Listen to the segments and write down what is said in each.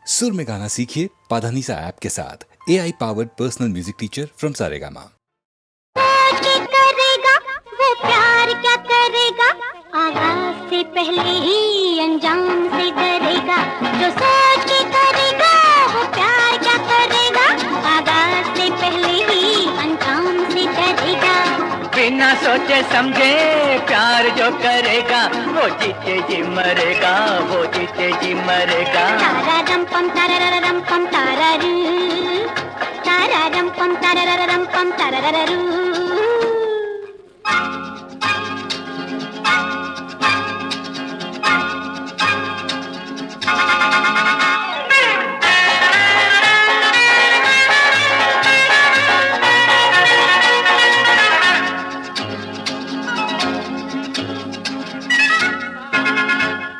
सुर में गाना सीखिए पाधानीसा ऐप के साथ। AI powered personal music teacher from Saregama. करेगा वो प्यार क्या करेगा, आगाज से पहले ही अंजाम से डरेगा। जो सोच के करेगा वो प्यार क्या करेगा, आगाज से पहले ही अंजाम से डरेगा। बिना सोचे समझे प्यार जो करेगा, वो जीते जी मरेगा, वो जीते जी मरेगा। तारा रम पम तारा रम पम तारा रू, तारा रम पम तारा रम पम तारा रू।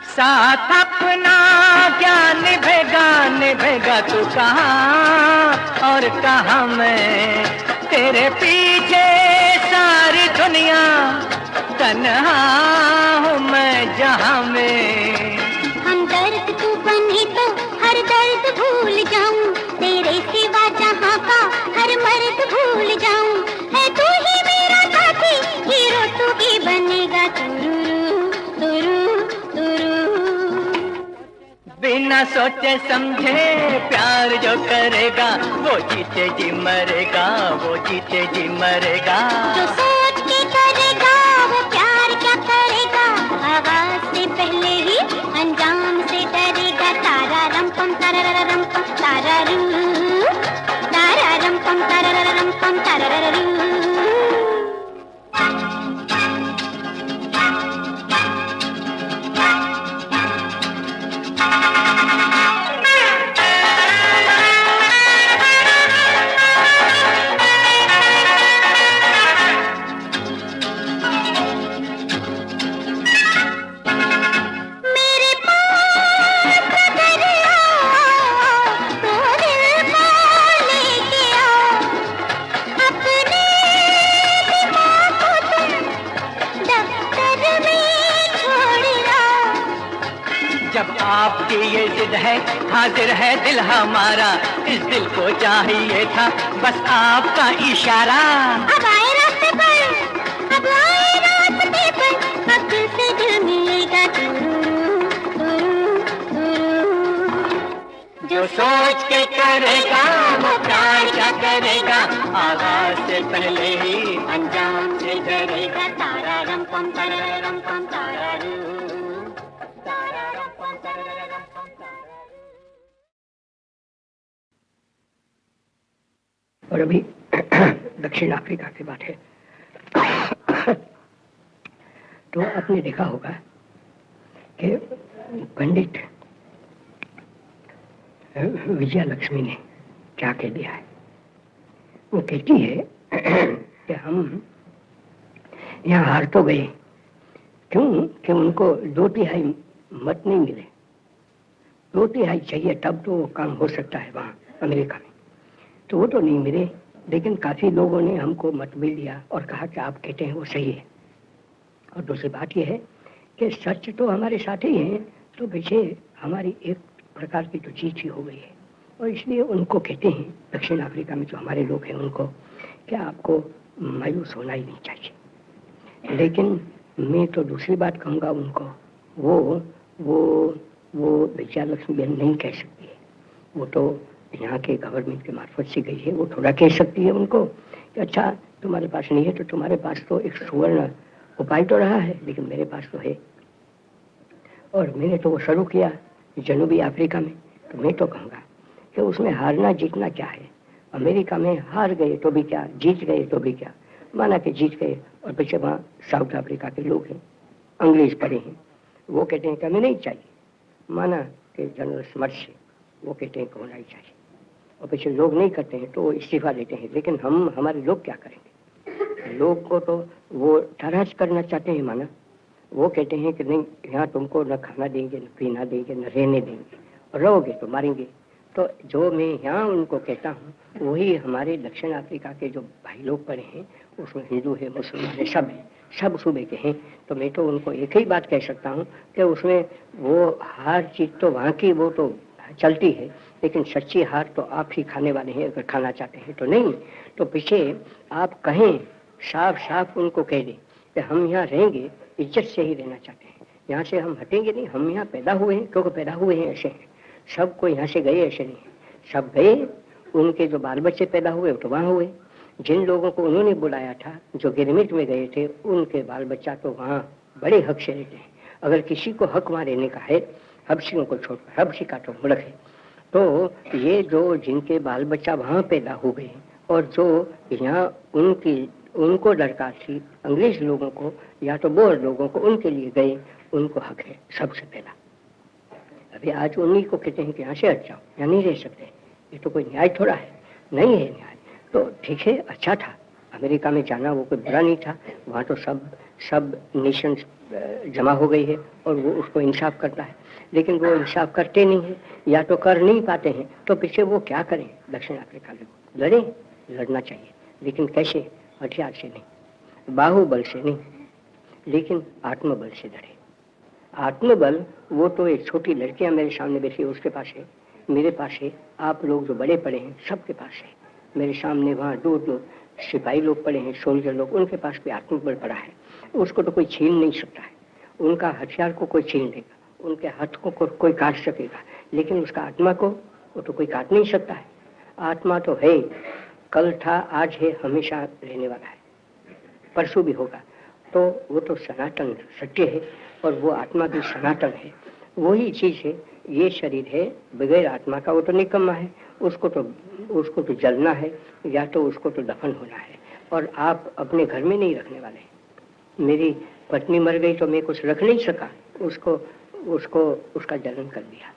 साथ अपना क्या निभेगा, निभेगा तू कहाँ और कहाँ मैं, तेरे पीछे सारी दुनिया, तन्हा हूँ मैं जहाँ में। हम दर्द तू बने तो हर दर्द भूल जाऊं, तेरे सिवा जहाँ का हर मर्द भूल जाऊं। है तू ही मेरा साथी, हीरो तू ही बनेगा। तुरू तुरू तुरू। बिना सोचे समझे प्यार जो करेगा, वो जीते जी मरेगा, वो जीते जी मरेगा। जो सोच के करेगा वो प्यार क्या करेगा, आवाज से पहले ही अंजाम से डरेगा। तारा रम पम तारा रम पम तारा रू, तारा रम पम तारा रम पम तारा रू। जब आपकी ये जिद है, हाजिर है दिल हमारा, इस दिल को चाहिए था बस आपका इशारा। अब आए रास्ते पर, अब आए रास्ते पर, अब दिल से दिल मिलेगा। तुरू तुरू तुरू। जो सोच के करेगा वो प्यार क्या करेगा, आगाज से पहले ही अंजाम से डरेगा। तारा रम पम तारा रम पम तारा रू, तारा रम पम तारा रम पम तारा रू। और अभी दक्षिण अफ्रीका की बात है। तो आपने देखा होगा कि पंडित विजया लक्ष्मी ने क्या कह दिया है। वो कहती है कि हम यहाँ हार तो गए, क्यों कि उनको 2/3 मत नहीं मिले। 2/3 चाहिए तब तो काम हो सकता है वहाँ अमेरिका में, तो वो तो नहीं मिले। लेकिन काफी लोगों ने हमको मत भी दिया और कहा कि आप कहते हैं वो सही है। और दूसरी बात यह है कि सच तो हमारे साथ ही है, तो पीछे हमारी एक प्रकार की तो जीत ही हो गई है। और इसलिए उनको कहते हैं दक्षिण अफ्रीका में जो हमारे लोग हैं उनको, कि आपको मायूस होना ही नहीं चाहिए। लेकिन मैं तो दूसरी बात कहूँगा उनको, वो विजया लक्ष्मी बहन नहीं कह सकती है। वो तो यहाँ के गवर्नमेंट के मार्फत से गई है। वो थोड़ा कह सकती है उनको कि अच्छा तुम्हारे पास नहीं है तो तुम्हारे पास तो एक सुवर्ण उपाय तो रहा है, लेकिन मेरे पास तो है। और मैंने तो वो शुरू किया जनूबी अफ्रीका में। तो मैं तो कहूँगा कि उसमें हारना जीतना क्या है। अमेरिका में हार गए तो भी क्या, जीत गए तो भी क्या, माना कि जीत गए। और पीछे वहाँ साउथ अफ्रीका के लोग हैं, अंग्रेज पड़े हैं, वो कहते हैं कि हमें नहीं चाहिए। माना कि जनरल स्मर्ट से वो कहते हैं कि होना ही चाहिए। और पीछे लोग नहीं करते हैं तो वो इस्तीफा देते हैं। लेकिन हमारे लोग क्या करेंगे। लोग को तो वो ठहराज करना चाहते हैं। माना वो कहते हैं कि नहीं, यहाँ तुमको न खाना देंगे, न पीना देंगे, न रहने देंगे, और रहोगे तो मारेंगे। तो जो मैं यहाँ उनको कहता हूँ वही हमारे दक्षिण अफ्रीका के जो भाई लोग पड़े हैं, उसमें हिंदू है, मुसलमान है, सब है, सब सूबे के हैं। तो मैं तो उनको एक ही बात कह सकता हूँ कि उसमें वो हार जीत तो वहाँ की वो तो चलती है, लेकिन सच्ची हार तो आप ही खाने वाले हैं अगर खाना चाहते हैं तो। नहीं तो पीछे आप कहें, साफ साफ उनको कह दें कि हम यहाँ रहेंगे, इज्जत से ही रहना चाहते हैं, यहाँ से हम हटेंगे नहीं, हम यहाँ पैदा हुए हैं, क्योंकि पैदा हुए हैं ऐसे हैं, सब कोई यहाँ से गए ऐसे नहीं है, सब गए, उनके जो बाल बच्चे पैदा हुए तो वहाँ हुए, जिन लोगों को उन्होंने बुलाया था जो गिरमिट में गए थे उनके बाल बच्चा तो वहाँ बड़े हक से रहते हैं। अगर किसी को हक वहाँ रहने का है, हबशियों को छोड़कर, हबशी का तो मुल्क है, तो ये जो जिनके बाल बच्चा वहाँ पैदा हुए और जो यहाँ उनको दरकार थी अंग्रेज लोगों को या तो बोर लोगों को, उनके लिए गए, उनको हक है सबसे पहला। अभी आज उन्हीं को कहते हैं कि यहाँ से हट जाओ, यहाँ नहीं रह सकते, ये तो कोई न्याय थोड़ा है, नहीं है न्याय। तो ठीक है, अच्छा था अमेरिका में जाना, वो कोई बुरा नहीं था, वहाँ तो सब नेशंस जमा हो गई है और वो उसको इंसाफ करता है, लेकिन वो इंसाफ करते नहीं है या तो कर नहीं पाते हैं, तो पीछे वो क्या करें। दक्षिण अफ्रीका में लड़े, लड़ना चाहिए, लेकिन कैसे? हथियार से नहीं, बाहुबल से नहीं, लेकिन आत्मबल से लड़े। आत्मबल वो तो एक छोटी लड़कियां मेरे सामने बैठी है, उसके पास है, मेरे पास है, आप लोग जो बड़े पड़े हैं सबके पास है, मेरे सामने वहाँ दूर सिपाही लोग पड़े हैं, सोल्जर लोग, उनके पास भी आत्मबल पड़ा है, उसको तो कोई छीन नहीं सकता है, उनका हथियार को कोई छीन लेगा, उनके हाथों को कोई काट सकेगा, लेकिन उसका आत्मा को वो तो कोई काट नहीं सकता है। आत्मा तो है, कल था, आज है, हमेशा रहने वाला है, परसों भी होगा, तो वो तो सनातन सत्य है और वो आत्मा भी सनातन है, वही चीज है। ये शरीर है बगैर आत्मा का, वो तो निकम्मा है, उसको तो जलना है या तो उसको तो दफन होना है, और आप अपने घर में नहीं रखने वाले। मेरी पत्नी मर गई तो मैं कुछ रख नहीं सका, उसका जलन कर दिया,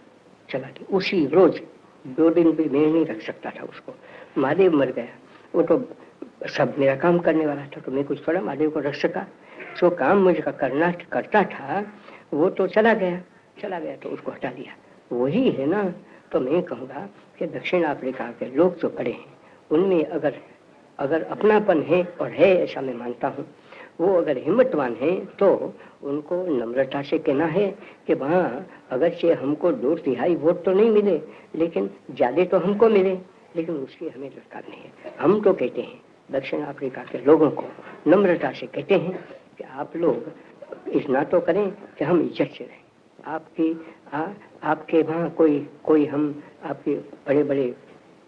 चला गया उसी रोज, 2 दिन भी मैं नहीं रख सकता था उसको। महादेव मर गया, वो तो सब मेरा काम करने वाला था, तो मैं कुछ थोड़ा महादेव को रख सका। जो काम मुझे करता था वो तो चला गया तो उसको हटा दिया, वही है ना। तो मैं कहूँगा कि दक्षिण अफ्रीका के लोग जो पड़े हैं उनमें अगर अपनापन है, और है ऐसा मैं मानता हूँ, वो अगर हिम्मतवान है तो उनको नम्रता से कहना है कि वहाँ अगरचे हमको 2/3 वोट तो नहीं मिले, लेकिन ज्यादा तो हमको मिले, लेकिन उसकी हमें दरकार नहीं है। हम तो कहते हैं दक्षिण अफ्रीका के लोगों को नम्रता से कहते हैं कि आप लोग इतना तो करें कि हम इज्जत से रहें। आपके वहाँ कोई हम आपके बड़े बड़े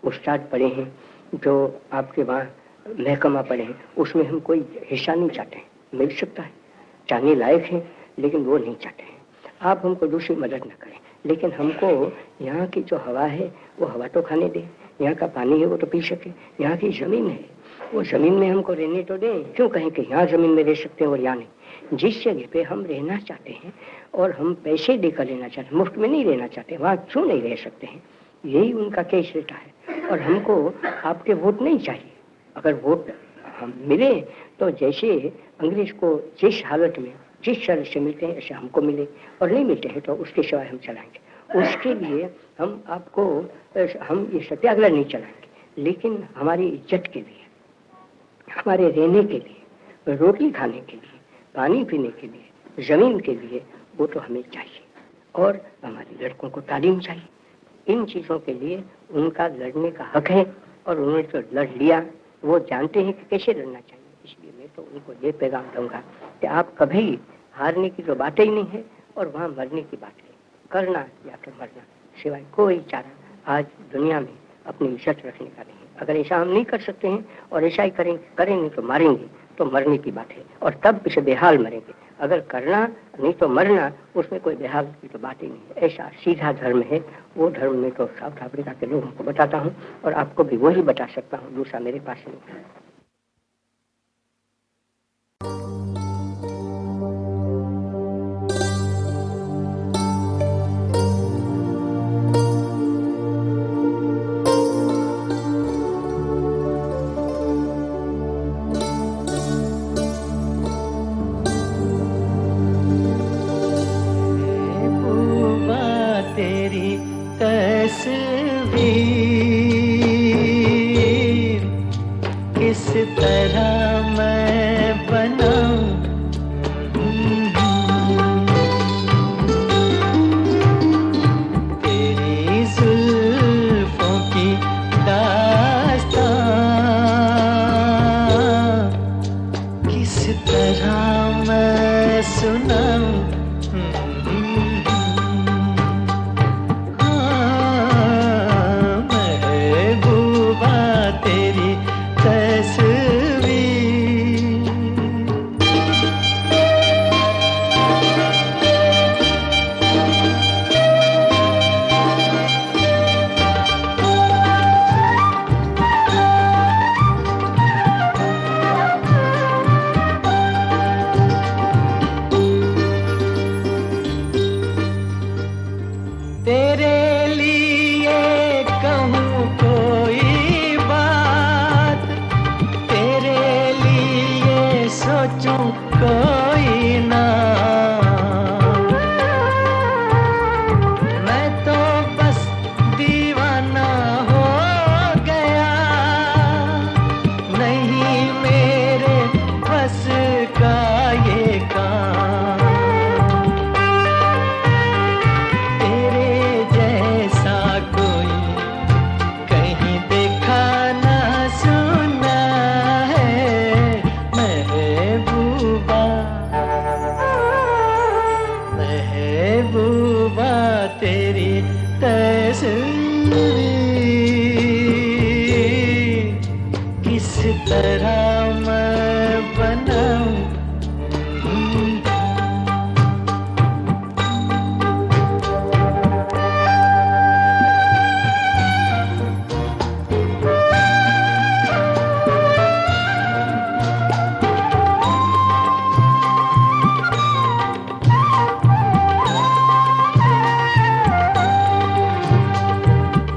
उस्ताद पढ़े हैं, जो आपके वहाँ महकमा पढ़े हैं, उसमें हम कोई हिस्सा नहीं चाहते हैं, मिल सकता है, चाहने लायक है, लेकिन वो नहीं चाहते हैं। आप हमको दूसरी मदद न करें, लेकिन हमको यहाँ की जो हवा है वो हवा तो खाने दें, यहाँ का पानी है वो तो पी सके, यहाँ की ज़मीन है वो ज़मीन में हमको रहने तो दें। क्यों कहें कि यहाँ ज़मीन में रह सकते हैं और यहाँ नहीं। जिस जगह पे हम रहना चाहते हैं और हम पैसे देकर रहना चाहते हैं, मुफ्त में नहीं रहना चाहते, वहाँ क्यों नहीं रह सकते हैं? यही उनका केस रहता है। और हमको आपके वोट नहीं चाहिए। अगर वोट हम मिले तो जैसे अंग्रेज को जिस हालत में जिस शर्त से मिलते हैं ऐसे हमको मिले, और नहीं मिलते हैं तो उसके सिवाय हम चलाएंगे। उसके लिए हम ये सत्याग्रह नहीं चलाएंगे, लेकिन हमारी इज्जत के लिए, हमारे रहने के लिए, रोटी खाने के लिए, पानी पीने के लिए, जमीन के लिए, वो तो हमें चाहिए। और हमारे लड़कों को तालीम चाहिए। इन चीज़ों के लिए उनका लड़ने का हक है, और उन्होंने तो लड़ लिया, वो जानते हैं कि कैसे लड़ना चाहिए। इसलिए मैं तो उनको ये पैगाम दूंगा कि आप कभी हारने की तो बात ही नहीं है, और वहाँ मरने की बात है। करना या तो मरना, सिवाय कोई चारा आज दुनिया में अपनी इज्जत रखने का नहीं है। अगर ऐसा हम नहीं कर सकते हैं और ऐसा ही करेंगे तो मारेंगे, तो मरने की बात है, और तब पीछे बेहाल मरेंगे। अगर करना नहीं तो मरना, उसमें कोई बेहाल की तो बात ही नहीं है। ऐसा सीधा धर्म है। वो धर्म में तो साउथ अफ्रीका के लोगों को बताता हूँ, और आपको भी वही बता सकता हूँ, दूसरा मेरे पास नहीं है। किस तरह मैं बनाऊं, तेरी कोई ना। मैं तो बस दीवाना हो गया, नहीं मेरे बस का ये काम। तेरे जैसा कोई कहीं देखा ना सुना है महबूबा, महबूबा तेरी तस्वीर किस तरह मैं बनाऊं।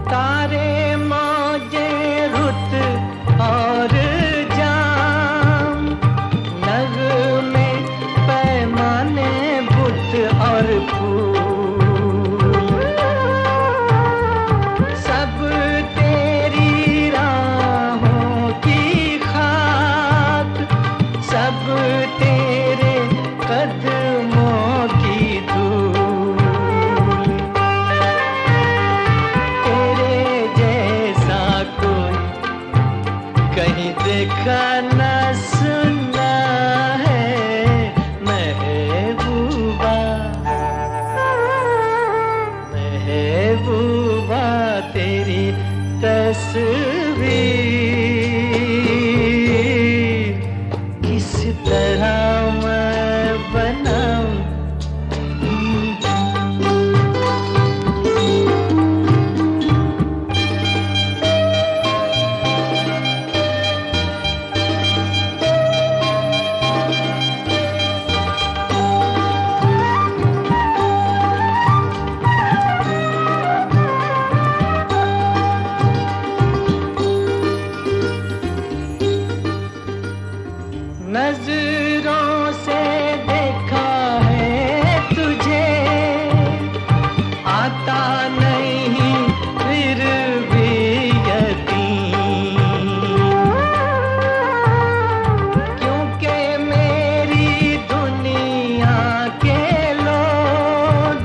तारे मौजे रुत और जाम, नगमे पैमाने बुत और फूल, सब तेरी राहों की खाक, सब तेरे कदमों की धूल। तेरे जैसा कोई कहीं देखा ना सुना है महबूबा, महबूबा तेरी तस्वीर किस तरह मैं बनाऊं। नजरों से देखा है तुझे, आता नहीं फिर भी यकीन, क्योंकि मेरी दुनिया के लोग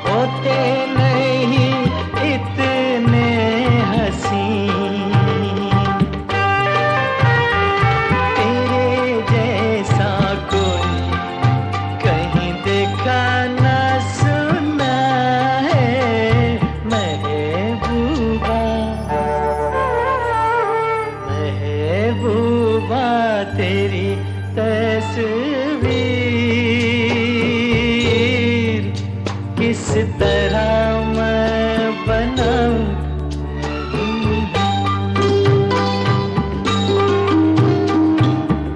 होते नहीं इतने हसीन। तेरे जैसा कोई कहीं देखा ना सुना है महबूबा, महबूबा तेरी तस्वीर किस तरह मैं बनाऊं।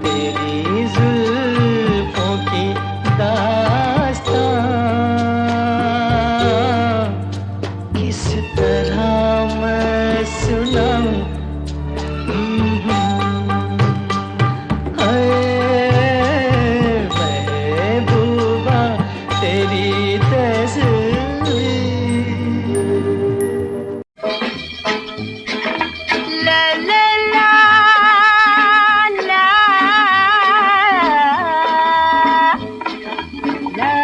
तेरी जुल्फों की दास्तां किस तरह मैं सुनाऊं। महबूबा तेरी तस्वीर। ला ला ला ला ला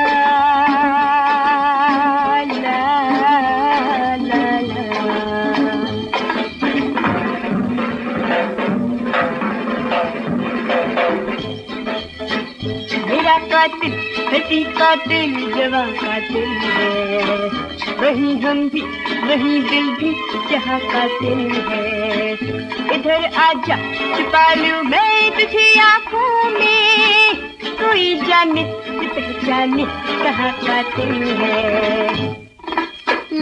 ला ला ला। मेरा कातिल हसी कातिल जवां कातिल है, वही हम भी वही दिल भी जहाँ कातिल है। इधर आजा छुपा लूं मैं तुझे आँखों में, कोई जाने पहचाने कहाँ कातिल है।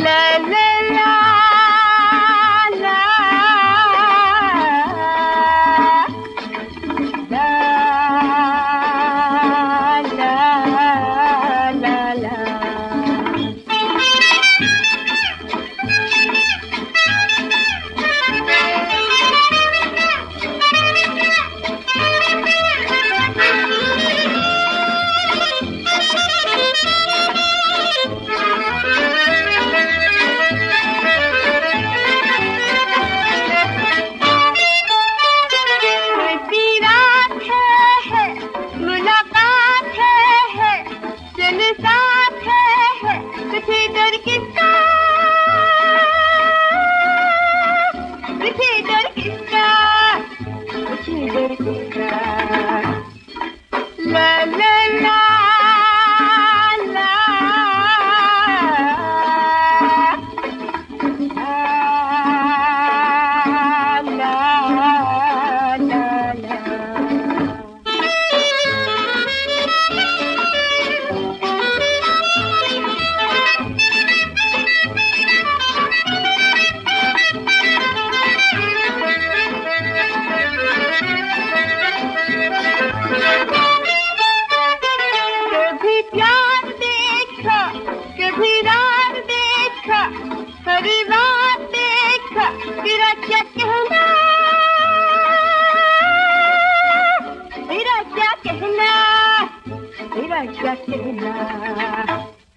ला ला ला ला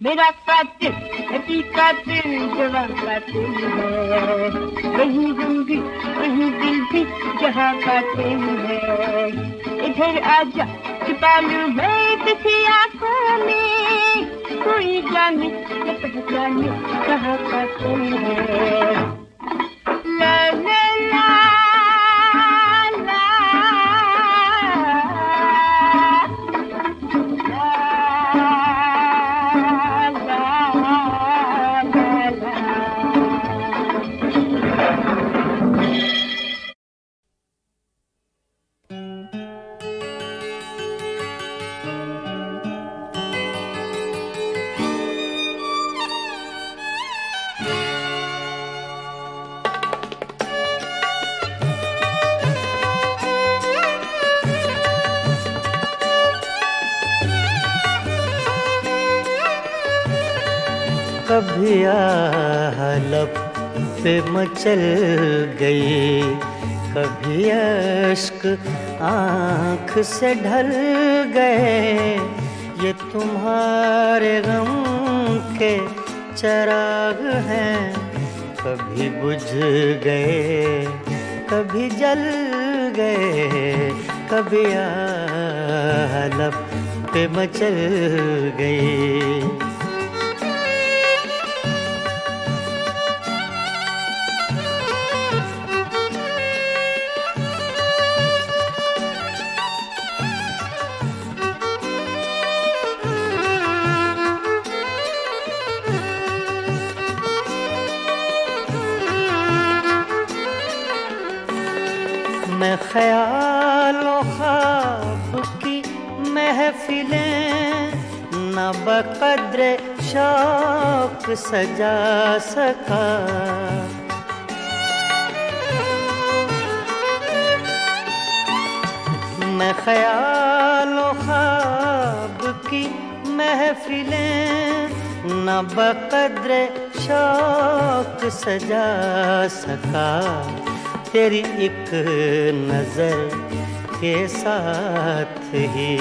मेरा कातिल हकीका दिल जवां कातिल है, वही दिल भी वही दिल भी जहाँ कातिल है। इधर आजा छुपा लूं मैं तुझे आँखों में, कोई जाने न पहचाने कहाँ कातिल है। ला ला ला कभी लब पे मचल गई, कभी अश्क आँख से ढल गए। ये तुम्हारे गम के चराग हैं, कभी बुझ गए कभी जल गए। कभी लब पे मचल गई। मैं ख्यालों ख्वाब की महफिलें न बक़द्र शौक सजा सका। मैं ख्यालों ख्वाब की महफिलें न बक़द्र शौक सजा सका। तेरी एक नजर के साथ ही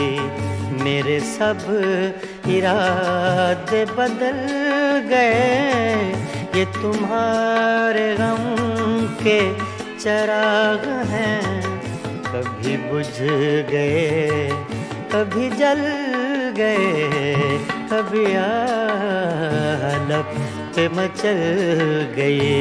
मेरे सब इरादे बदल गए। ये तुम्हारे गम के चराग हैं, कभी बुझ गए कभी जल गए। कभी लब पे मचल गए।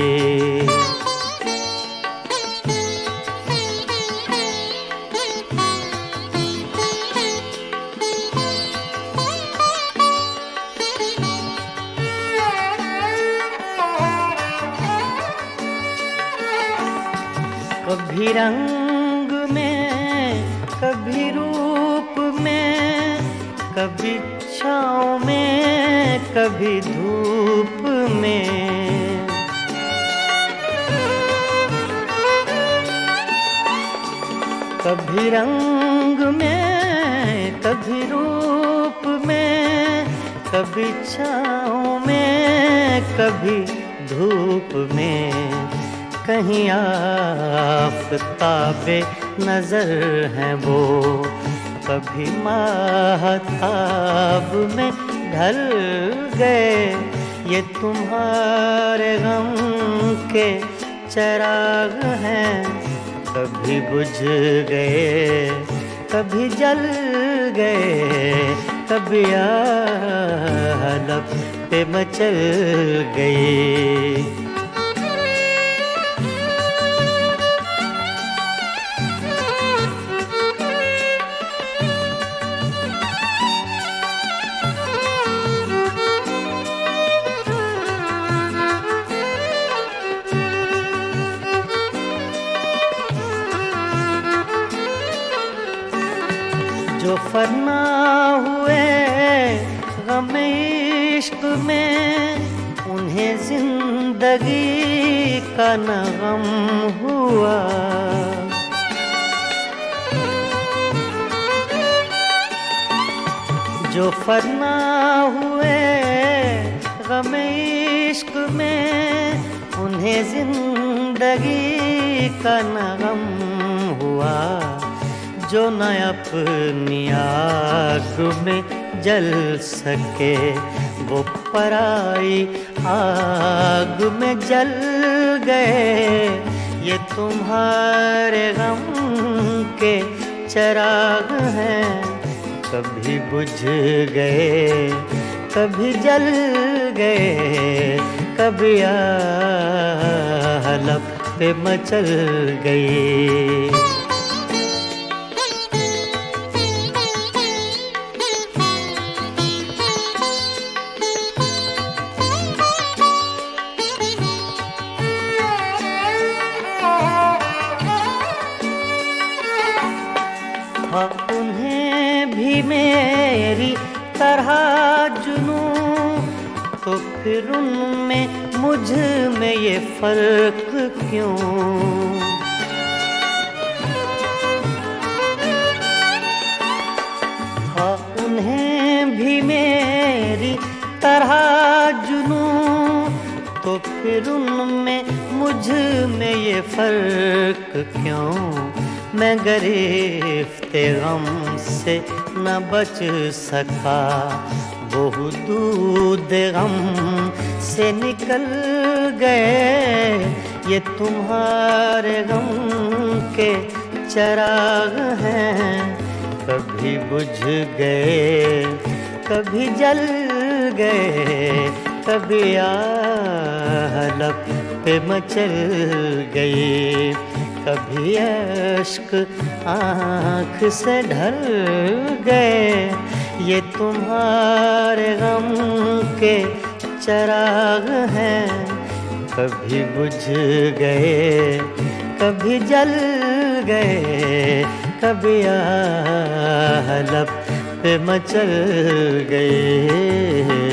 कभी रंग में कभी रूप में, कभी छाँव में कभी धूप में। कभी रंग में कभी रूप में, कभी छाँव में कभी धूप में। कहीं आफ़ताबे नजर हैं वो, कभी माहताब में ढल गए। ये तुम्हारे गम के चराग हैं, कभी बुझ गए कभी जल गए। कभी लब पे मचल गए। जो फना हुए गम इश्क में, उन्हें जिंदगी का न गम हुआ। जो फना हुए गम इश्क में, उन्हें जिंदगी का न गम हुआ। जो न अपनी आग में जल सके वो पराई आग में जल गए। ये तुम्हारे गम के चिराग हैं, कभी बुझ गए कभी जल गए, कभी आह लब पे मचल गई। हाँ उन्हें भी मेरी तरह जुनूं, तो फिर उनमें मुझ में ये फर्क क्यों? हाँ उन्हें भी मेरी तरह जुनूं, तो फिर उनमें मुझ में ये फर्क क्यों? मैं गिरफ्ते गम से न बच सका, वो दूध गम से निकल गए। ये तुम्हारे गम के चिराग हैं, कभी बुझ गए कभी जल गए, कभी आह लब पे मचल गई, कभी अश्क आँख से ढल गए। ये तुम्हारे गम के चिराग हैं, कभी बुझ गए कभी जल गए, कभी आह लब पे मचल गए।